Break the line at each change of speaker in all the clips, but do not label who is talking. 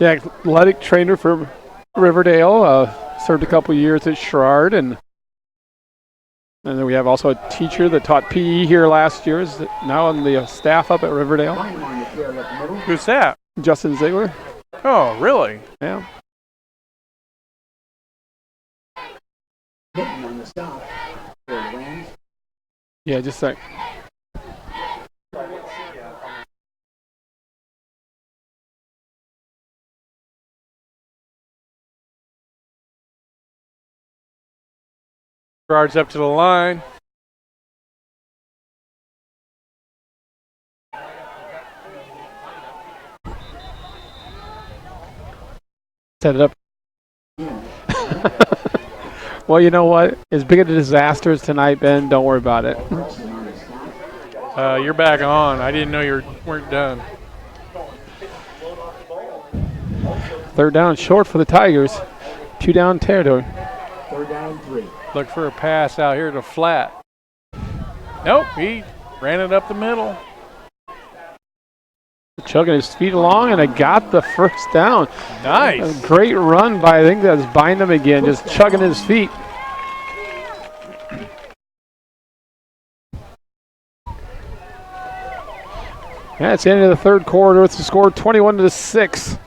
Yeah, athletic trainer for Riverdale. Served a couple years at Sherrard, and then we have also a teacher that taught PE here last year. Is now on the staff up at Riverdale.
Who's that?
Justin Ziegler.
Oh, really?
Yeah. Yeah, just like.
Sherrard's up to the line.
Set it up. Well, you know what? As big a disaster as tonight, Ben, don't worry about it.
You're back on. I didn't know you weren't done.
Third down short for the Tigers. 2 down territory.
Third down 3.
Look for a pass out here to flat. Nope, he ran it up the middle.
Chugging his feet along, and I got the first down.
Nice.
A great run by, I think that's Bynum again, just chugging his feet. Yeah, it's the end of the third quarter. It's the score 21-6.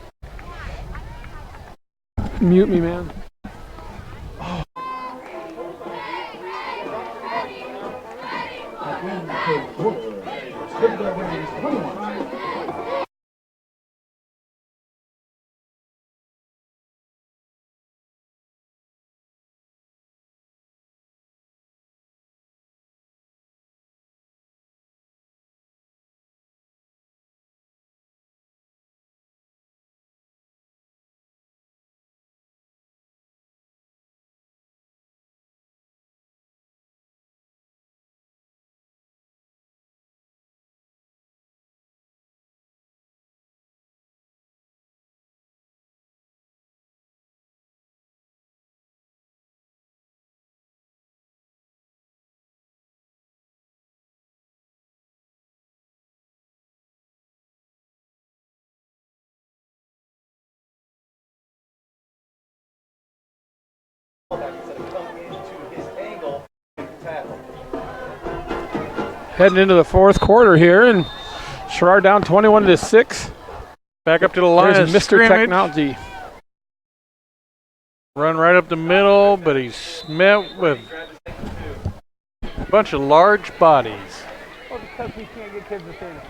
Mute me, man. Heading into the fourth quarter here, and Sherrard down 21-6.
Back up to the line.
There's Mr.
Scrimmage.
Technology.
Run right up the middle, but he's met with a bunch of large bodies.
Well, because we can't get kids to stay in the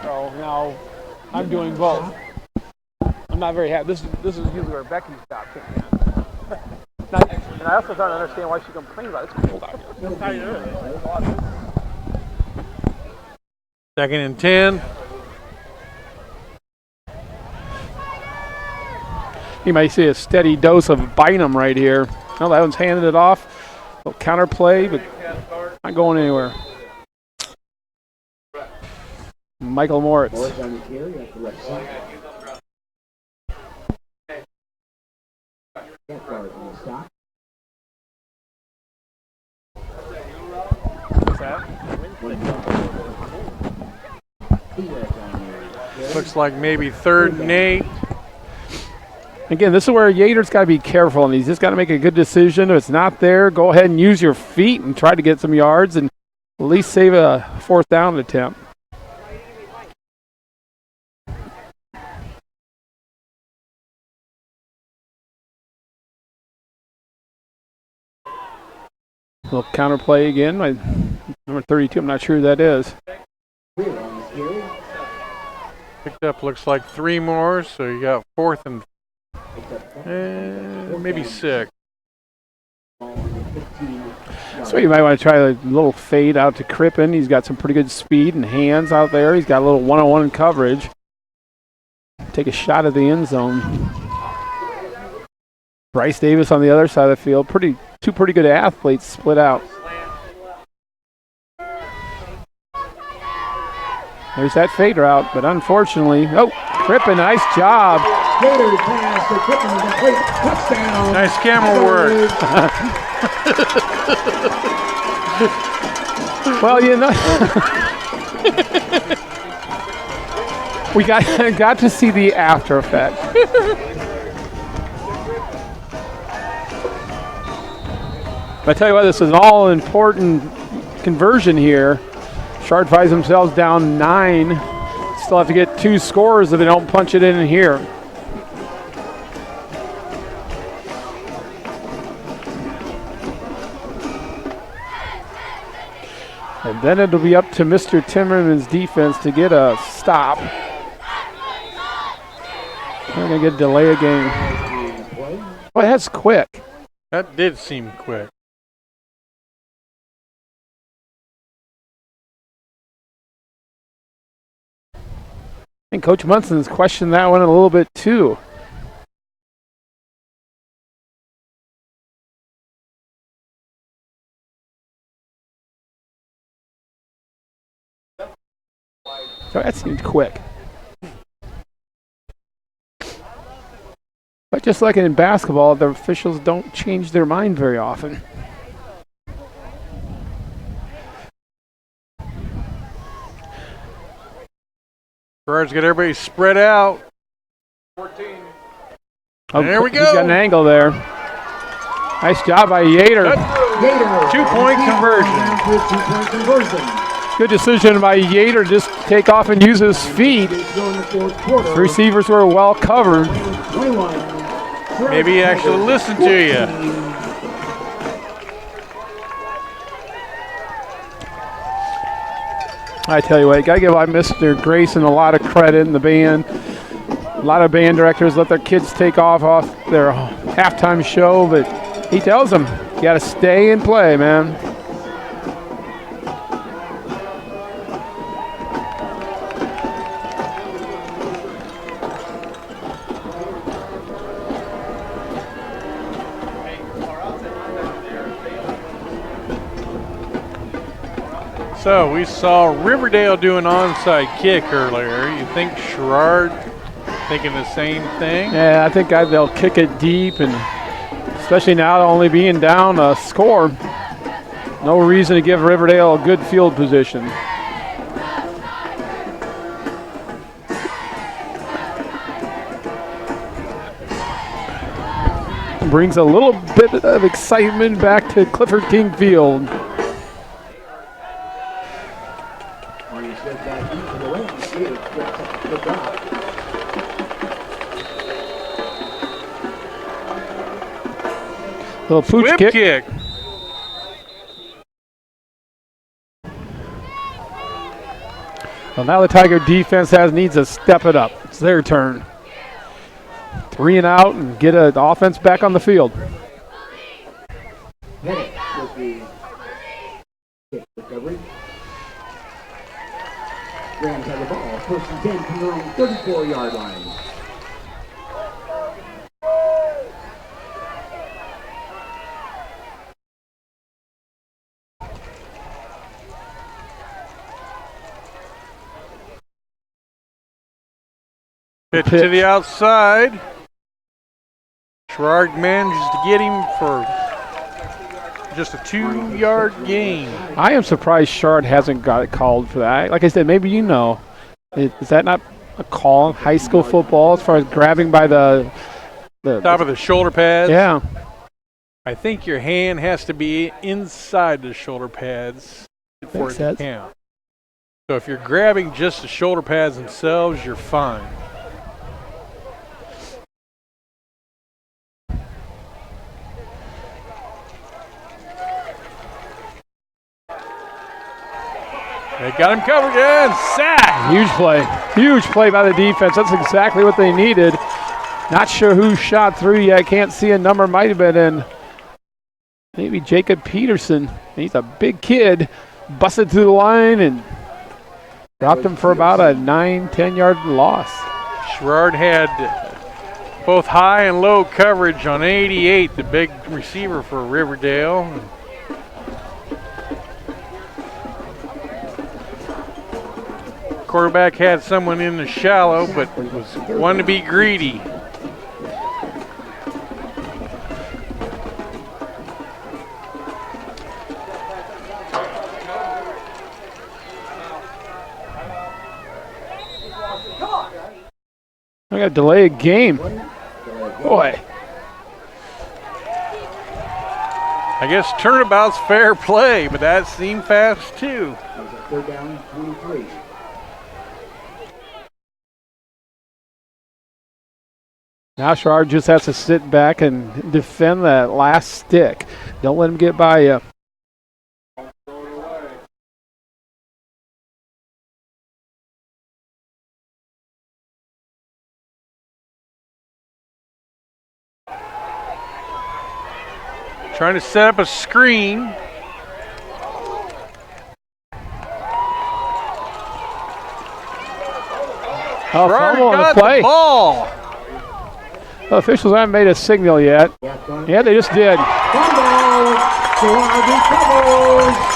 so now I'm doing both. I'm not very happy. This is usually where Becky stops. And I also don't understand why she complains about it. It's cold out here.
Second and 10.
You might see a steady dose of Bynum right here. Well, that one's handed it off. A little counter play, but not going anywhere. Michael Moritz.
Looks like maybe 3rd and 8.
Again, this is where Yater's got to be careful, and he's just got to make a good decision. If it's not there, go ahead and use your feet and try to get some yards and at least save a 4th down attempt. A little counter play again by number 32. I'm not sure who that is.
Picked up, looks like 3 more, so you got 4th and maybe 6.
So you might want to try a little fade out to Crippen. He's got some pretty good speed and hands out there. He's got a little one-on-one coverage. Take a shot at the end zone. Bryce Davis on the other side of the field. Two pretty good athletes split out. There's that fade route, but unfortunately, Crippen, nice job.
Nice camera work.
Well, you know, We got to see the after effect. But I tell you what, this is an all-important conversion here. Sherrard finds themselves down 9. Still have to get 2 scores if they don't punch it in here. And then it'll be up to Mr. Timmerman's defense to get a stop. They're going to get a delay of game. Boy, that's quick.
That did seem quick.
And Coach Munson's questioned that one a little bit too. So that seemed quick. But just like in basketball, the officials don't change their mind very often.
Sherrard's got everybody spread out. 14.
Oh,
there we go.
He's got an angle there. Nice job by Yater.
Two-point conversion.
Good decision by Yater. Just take off and use his feet. The receivers were well covered.
Maybe he actually listened to you.
I tell you what, you got to give Mr. Grayson a lot of credit in the band. A lot of band directors let their kids take off their halftime show, but he tells them, you got to stay and play, man.
So we saw Riverdale do an onside kick earlier. You think Sherrard thinking the same thing?
Yeah, I think they'll kick it deep, and especially now only being down a score. No reason to give Riverdale a good field position. Brings a little bit of excitement back to Clifford King Field. Little pooch kick. Well, now the Tiger defense needs to step it up. It's their turn. 3 and out and get an offense back on the field.
Rams have the ball. First and 10 from their own 34-yard line.
Pitch to the outside. Sherrard manages to get him for just a 2-yard gain.
I am surprised Sherrard hasn't got it called for that. Like I said, maybe you know. Is that not a call in high school football as far as grabbing by the
top of the shoulder pads?
Yeah.
I think your hand has to be inside the shoulder pads for it to count. So if you're grabbing just the shoulder pads themselves, you're fine. They got him covered and sack.
Huge play by the defense. That's exactly what they needed. Not sure who shot through yet. Can't see a number. Might have been in maybe Jacob Peterson. He's a big kid. Busted through the line and dropped him for about a 9-10 yard loss.
Sherrard had both high and low coverage on 88, the big receiver for Riverdale. Quarterback had someone in the shallow, but was one to be greedy.
We got to delay a game. Boy.
I guess turnabout's fair play, but that seemed fast too.
Third down, 23.
Now Sherrard just has to sit back and defend that last stick. Don't let him get by you.
Trying to set up a screen.
Sherrard
got the ball.
The officials haven't made a signal yet. Yeah, they just did.
Fumble. Sherrard recovers.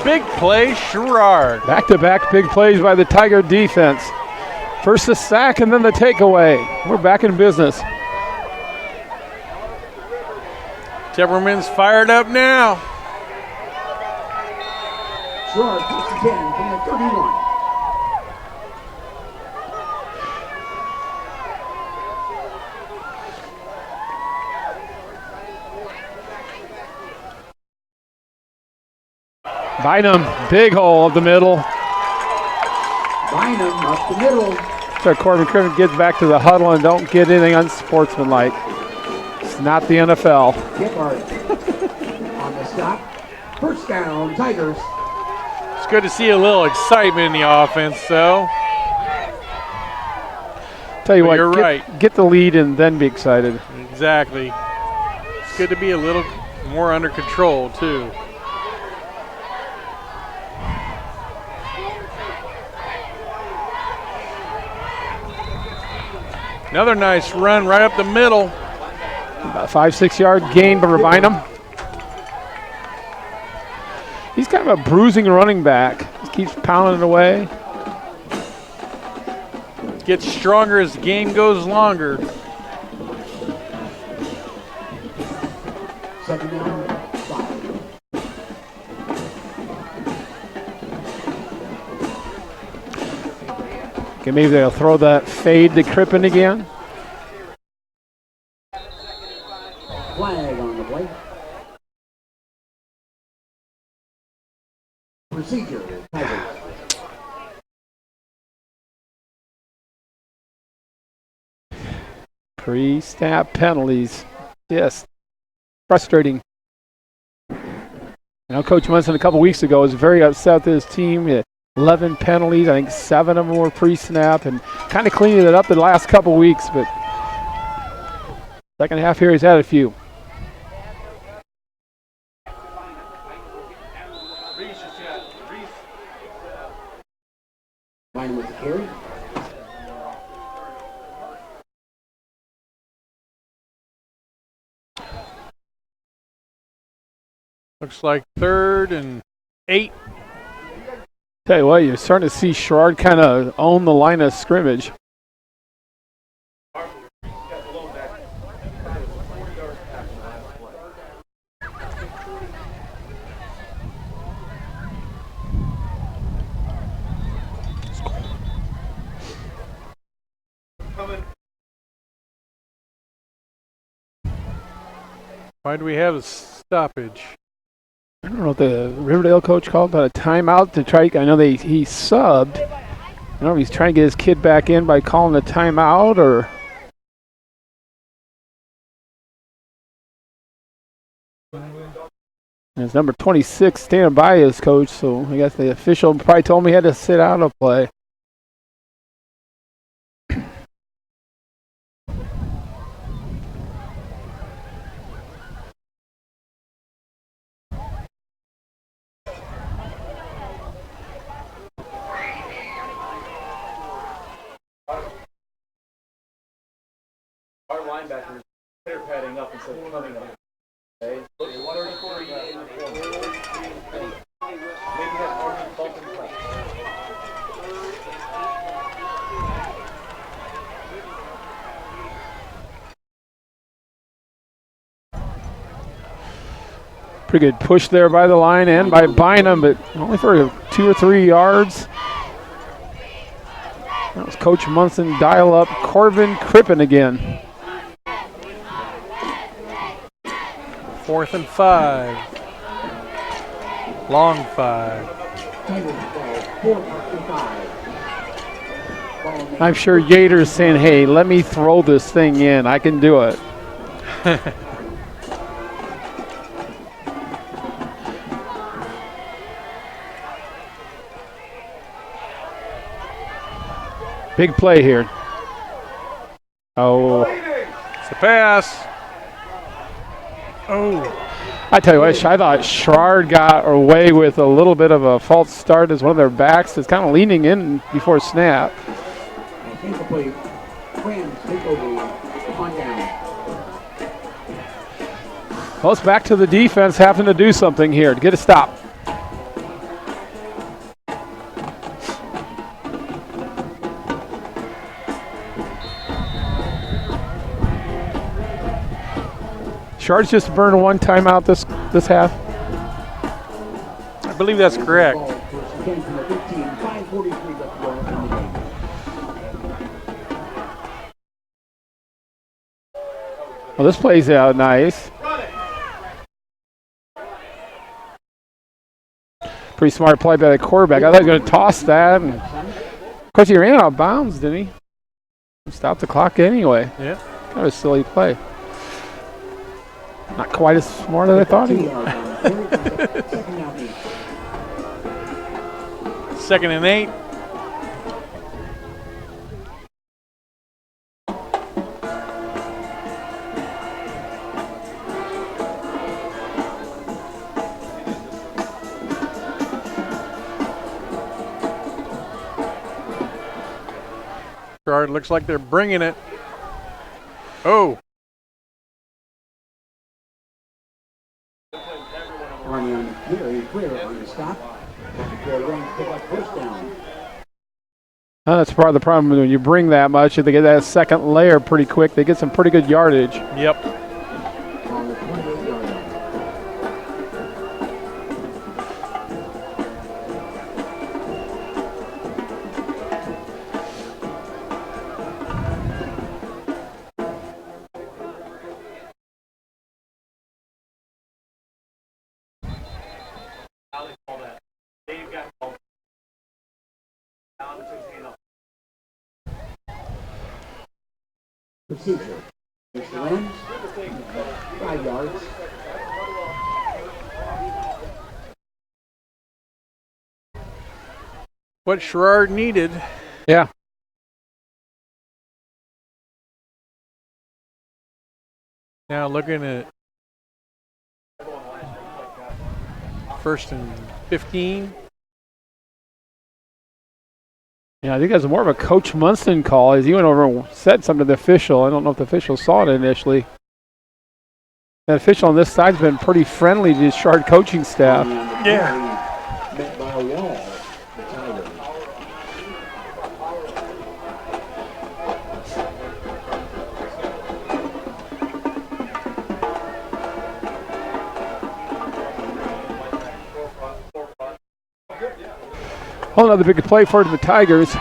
Big play, Sherrard.
Back-to-back big plays by the Tiger defense. First the sack and then the takeaway. We're back in business.
Temperman's fired up now.
Sherrard takes the 10 from the 31.
Bynum, big hole up the middle.
Bynum up the middle.
So Corbin Crimmins gets back to the huddle and don't get anything unsportsmanlike. It's not the NFL.
Sherrard on the stop. First down, Tigers.
It's good to see a little excitement in the offense, though.
Tell you
But
what,
you're right.
Get the lead and then be excited.
Exactly. It's good to be a little more under control, too. Another nice run right up the middle.
About 5-6 yard gain by Bynum. He's kind of a bruising running back. He keeps pounding it away.
Gets stronger as the game goes longer.
Second down, 5.
Okay, maybe they'll throw that fade to Crippen again.
Flag on the play. Procedure, Tigers.
Pre-snap penalties. Yes, frustrating. I know Coach Munson a couple weeks ago was very upset with his team. He had 11 penalties. I think 7 of them were pre-snap, and kind of cleaning it up the last couple weeks. But second half here, he's had a few.
Bynum with the carry.
Looks like 3rd and 8.
Tell you what, you're starting to see Sherrard kind of own the line of scrimmage.
Why do we have a stoppage?
I don't know if the Riverdale coach called about a timeout to try. I know he subbed. I don't know if he's trying to get his kid back in by calling a timeout or. And it's number 26 standing by his coach, so I guess the official probably told him he had to sit out of play.
Our linebackers pitter padding up instead of coming up. Okay? Look, 33 in the corner. Maybe have Army bump and play.
Pretty good push there by the line and by Bynum, but only for 2 or 3 yards. That was Coach Munson dial up Corbin Crippen again.
4th and 5. Long 5.
I'm sure Yater's saying, hey, let me throw this thing in. I can do it. Big play here. Oh.
It's a pass. Oh.
I tell you what, I thought Sherrard got away with a little bit of a false start as one of their backs is kind of leaning in before snap. Well, it's back to the defense having to do something here to get a stop. Sherrard's just burned 1 timeout this half.
I believe that's correct.
Well, this plays out nice. Pretty smart play by the quarterback. I thought he was going to toss that. And of course, he ran out of bounds, didn't he? Stopped the clock anyway.
Yeah. Kind
of a silly play. Not quite as smart as I thought he was.
2nd and 8. Sherrard looks like they're bringing it. Oh.
That's part of the problem when you bring that much. If they get that second layer pretty quick, they get some pretty good yardage.
Yep.
Procedure. Mr. Lynn, 5 yards.
What Sherrard needed.
Yeah.
Now looking at 1st and 15.
Yeah, I think that's more of a Coach Munson call as he went over and said something to the official. I don't know if the official saw it initially. The official on this side's been pretty friendly to the Sherrard coaching staff.
Yeah.
Met by a wall.
Oh, another big play for the Tigers.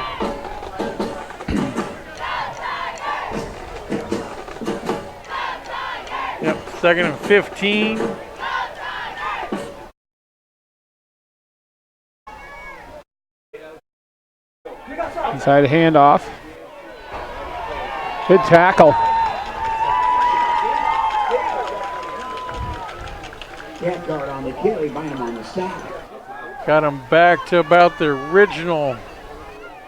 Yep, 2nd and 15.
Inside handoff. Good tackle.
Cat guard on the carry, Bynum on the stop.
Got him back to about the original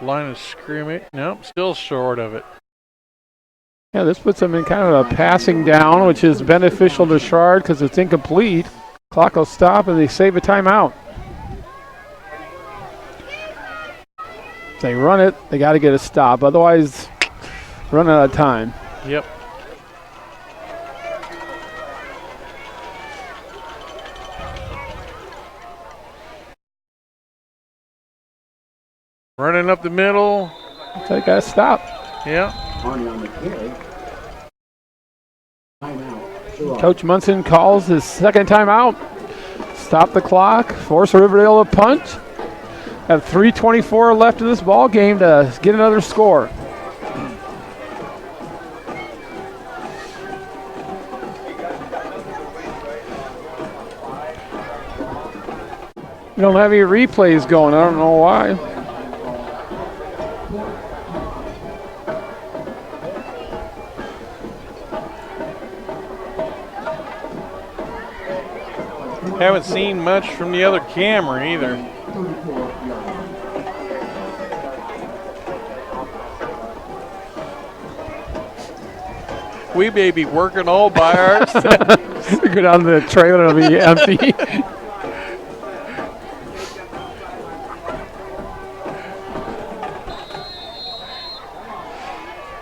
line of scrimmage. Nope, still short of it.
Yeah, this puts them in kind of a passing down, which is beneficial to Sherrard because it's incomplete. Clock will stop and they save a timeout. If they run it, they got to get a stop. Otherwise, run out of time.
Yep. Running up the middle.
They got to stop.
Yeah.
Arnie on the carry. Timeout. Sherrard.
Coach Munson calls his second timeout. stop the clock, force Riverdale to punt. Have 3:24 left in this ball game to get another score. We don't have any replays going. I don't know why.
Haven't seen much from the other camera either. We may be working all by ourselves.
Go down to the trailer, it'll be empty.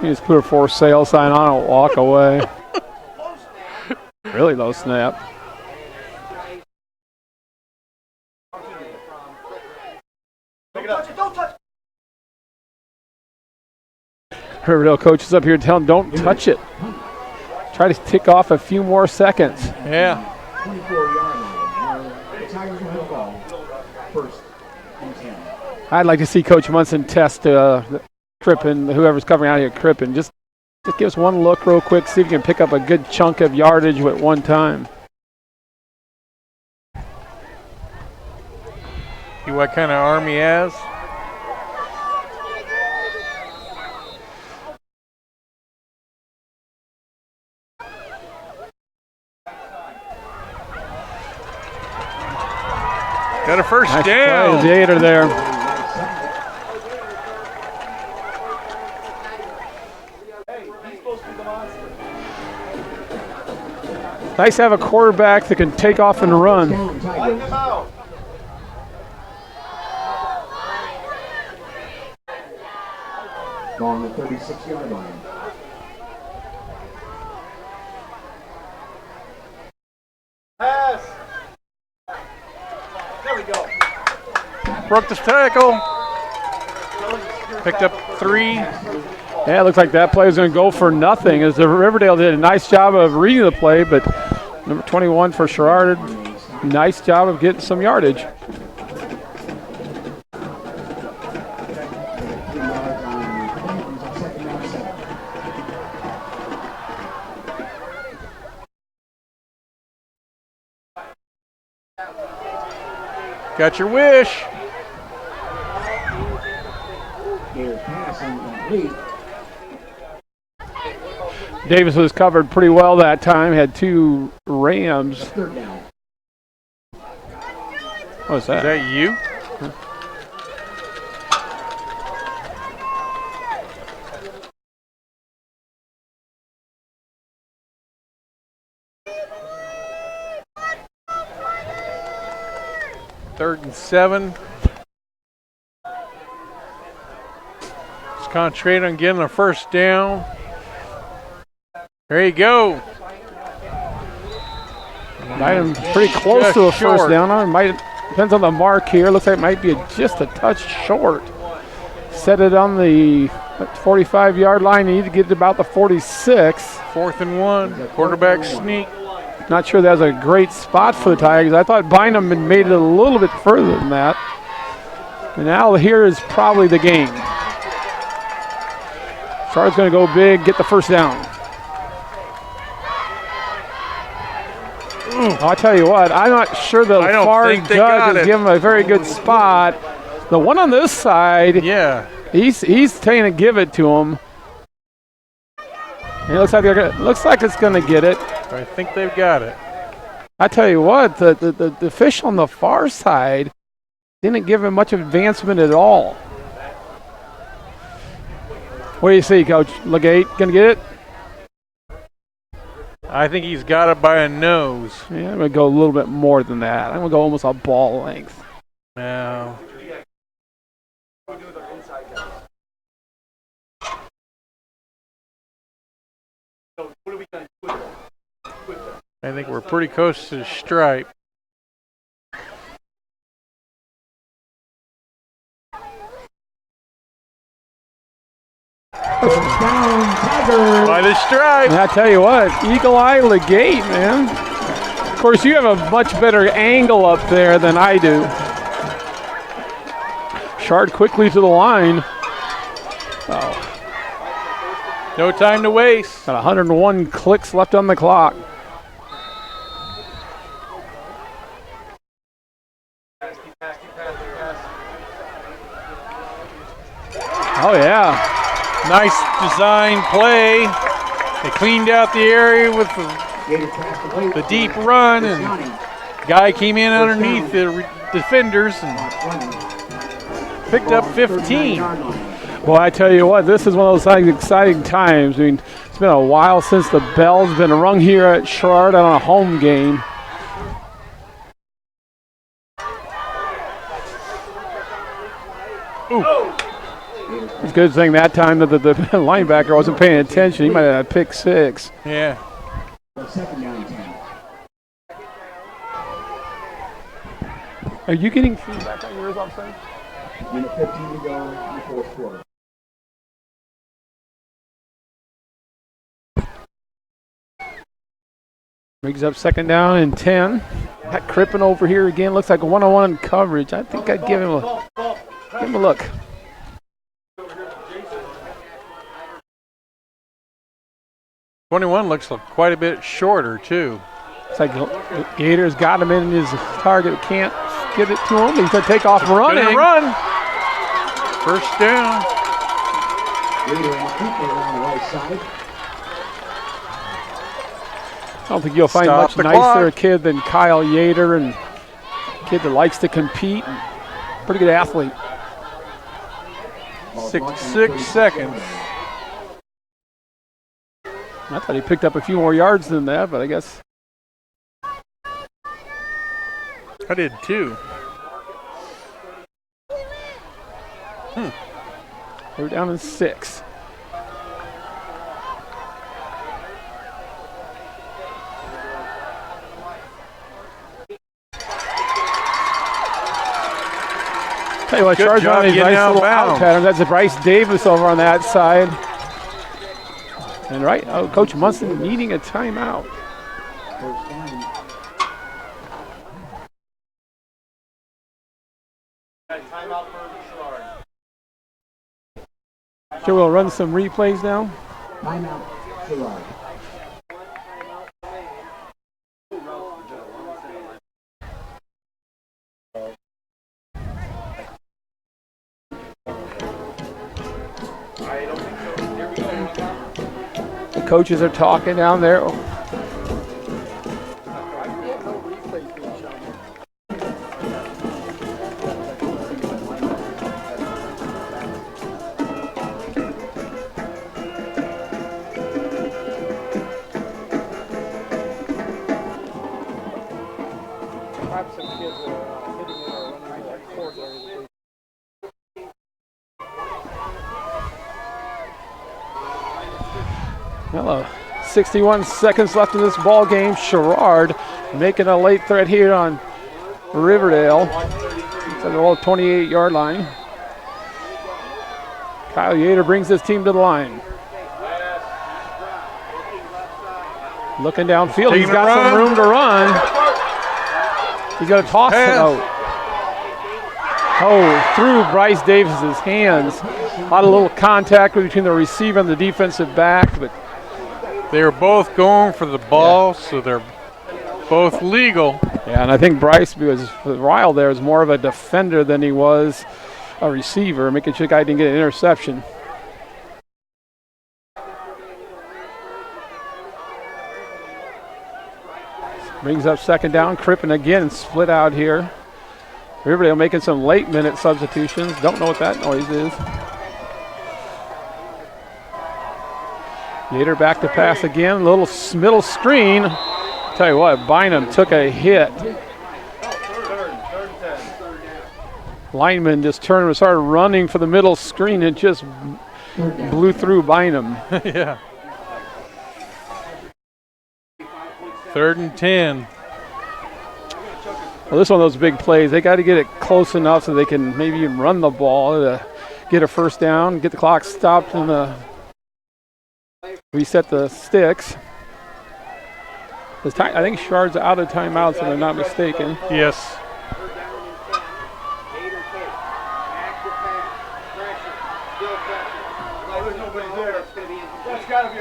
You just put a for sale sign on it and walk away. Really low snap. Riverdale coach is up here telling them, don't touch it. Try to tick off a few more seconds.
Yeah.
24-yard line. The Tigers will have the ball. First and 10.
I'd like to see Coach Munson test Crippen, whoever's covering out here, Crippen. Just give us one look real quick, see if you can pick up a good chunk of yardage at one time.
See what kind of arm he has? Got a first
Nice
down.
play, the Gator there. Nice to have a quarterback that can take off and run.
On the 36-yard line.
Pass. There we go.
Broke the tackle. Picked up 3.
Yeah, it looks like that play was going to go for nothing as the Riverdale did a nice job of reading the play, but number 21 for Sherrard, nice job of getting some yardage.
Got your wish.
Davis was covered pretty well that time, had 2 Rams.
Third down.
What was that?
Is that you? Third and 7. Just concentrate on getting a first down. There you go.
Might have pretty close
Just
to a
short.
first down. Depends on the mark here. Looks like it might be just a touch short. Set it on the 45-yard line. You need to get to about the 46.
4th and 1. Quarterback sneak.
Not sure that was a great spot for the Tigers. I thought Bynum had made it a little bit further than that. And now here is probably the game. Sherrard's going to go big, get the first down. I'll tell you what, I'm not sure the
I don't
far
think they
judge
got
has
it.
given him a very good spot. The one on this side,
Yeah.
he's trying to give it to him. And it looks like it's going to get it.
I think they've got it.
I tell you what, the fish on the far side didn't give him much advancement at all. What do you see, Coach? Legate gonna get it?
I think he's got it by a nose.
Yeah, I'm gonna go a little bit more than that. I'm gonna go almost a ball length.
Now, I think we're pretty close to the stripe.
Down, Tigers.
By the stripe.
And I tell you what, Eagle Eye Legate, man. course, you have a much better angle up there than I do. Sherrard quickly to the line. Oh.
No time to waste.
Got 101 clicks left on the clock. Oh, yeah.
Nice design play. They cleaned out the area with the deep run, and guy came in underneath the defenders and picked up 15.
Boy, I tell you what, this is one of those exciting times. I mean, it's been a while since the bell's been rung here at Sherrard on a home game.
Ooh.
It's a good thing that time that the linebacker wasn't paying attention. He might have had a pick 6.
Yeah.
Second down 10.
Are you getting feedback on yours offside?
Minute 15 to go in the fourth quarter.
Brings up second down and 10. That Crippen over here again looks like a one-on-one coverage. I think I'd give him a look.
'21 looks like quite a bit shorter too.
It's like Gator's got him in his target. Can't get it to him. He's going to take off running.
Gonna run. First down.
Gator and Cooper on the right side.
I don't think you'll find
Stop
much
the
nicer
clock.
kid than Kyle Yater, and a kid that likes to compete. Pretty good athlete.
6 seconds.
I thought he picked up a few more yards than that, but I guess.
I did too.
We're down in 6. Tell you what,
Good
Sherrard's
job
on his
getting
nice
out of
little out
bounds.
pattern. That's a Bryce Davis over on that side. And right, Coach Munson needing a timeout.
First down.
Timeout for Sherrard.
Sure, we'll run some replays now.
Timeout, Sherrard.
The coaches are talking down there. Well, 61 seconds left in this ball game. Sherrard making a late threat here on Riverdale. It's at the 28-yard line. Kyle Yater brings his team to the line. Looking downfield, he's got some room to run. He's going to toss it out. Oh, through Bryce Davis's hands. A lot of little contact between the receiver and the defensive back, but
They were both going for the ball, so they're both legal.
yeah, and I think Bryce, because for a while there, was more of a defender than he was a receiver, making sure the guy didn't get an interception. Brings up second down. Crippen again split out here. Riverdale making some late minute substitutions. Don't know what that noise is. Yater back to pass again. Little middle screen. Tell you what, Bynum took a hit. Lineman just turned and started running for the middle screen and just blew through Bynum.
Yeah. 3rd and 10.
Well, this is one of those big plays. They got to get it close enough so they can maybe even run the ball to get a first down, get the clock stopped, and reset the sticks. I think Sherrard's out of timeouts, if I'm not mistaken.
Yes.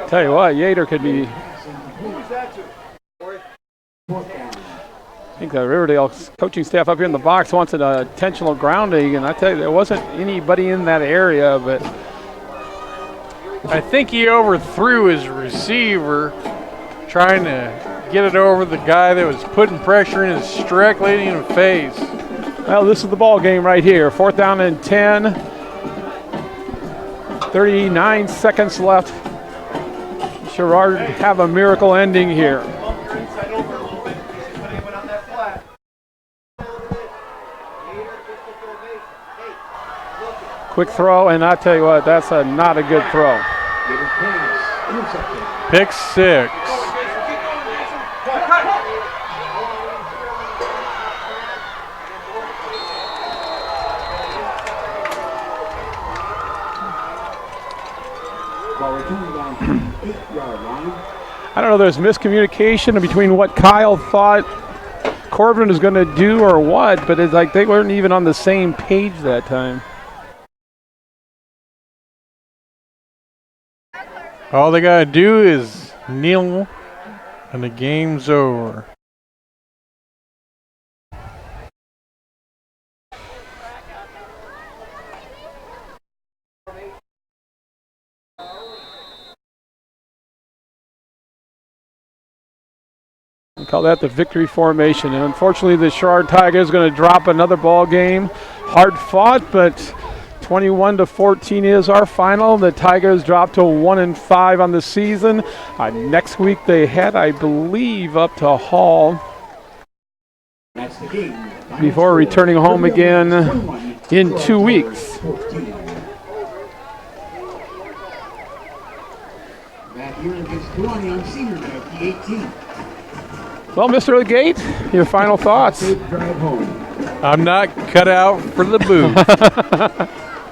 Tell you what, Yater could be. I think the Riverdale coaching staff up here in the box wants an intentional grounding, and I tell you, there wasn't anybody in that area, but
I think he overthrew his receiver trying to get it over the guy that was putting pressure in his directly in the face.
well, this is the ball game right here. 4th down and 10. 39 seconds left. Sherrard have a miracle ending here. Quick throw, and I tell you what, that's not a good throw.
Pick 6.
I don't know, there's miscommunication between what Kyle thought Corbin was going to do or what, but it's like they weren't even on the same page that time.
All they got to do is kneel, and the game's over.
We call that the victory formation. And unfortunately, the Sherrard Tigers is going to drop another ball game. Hard fought, but 21-14 is our final. The Tigers dropped to 1-5 on the season. Next week they head, I believe, up to Hall before returning home again in 2 weeks. Well, Mr. Legate, your final thoughts?
I'm not cut out for the booth.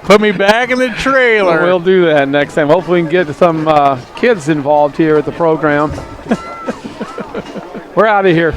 Put me back in the trailer.
Well, we'll do that next time. Hopefully we can get some kids involved here at the program. We're out of here.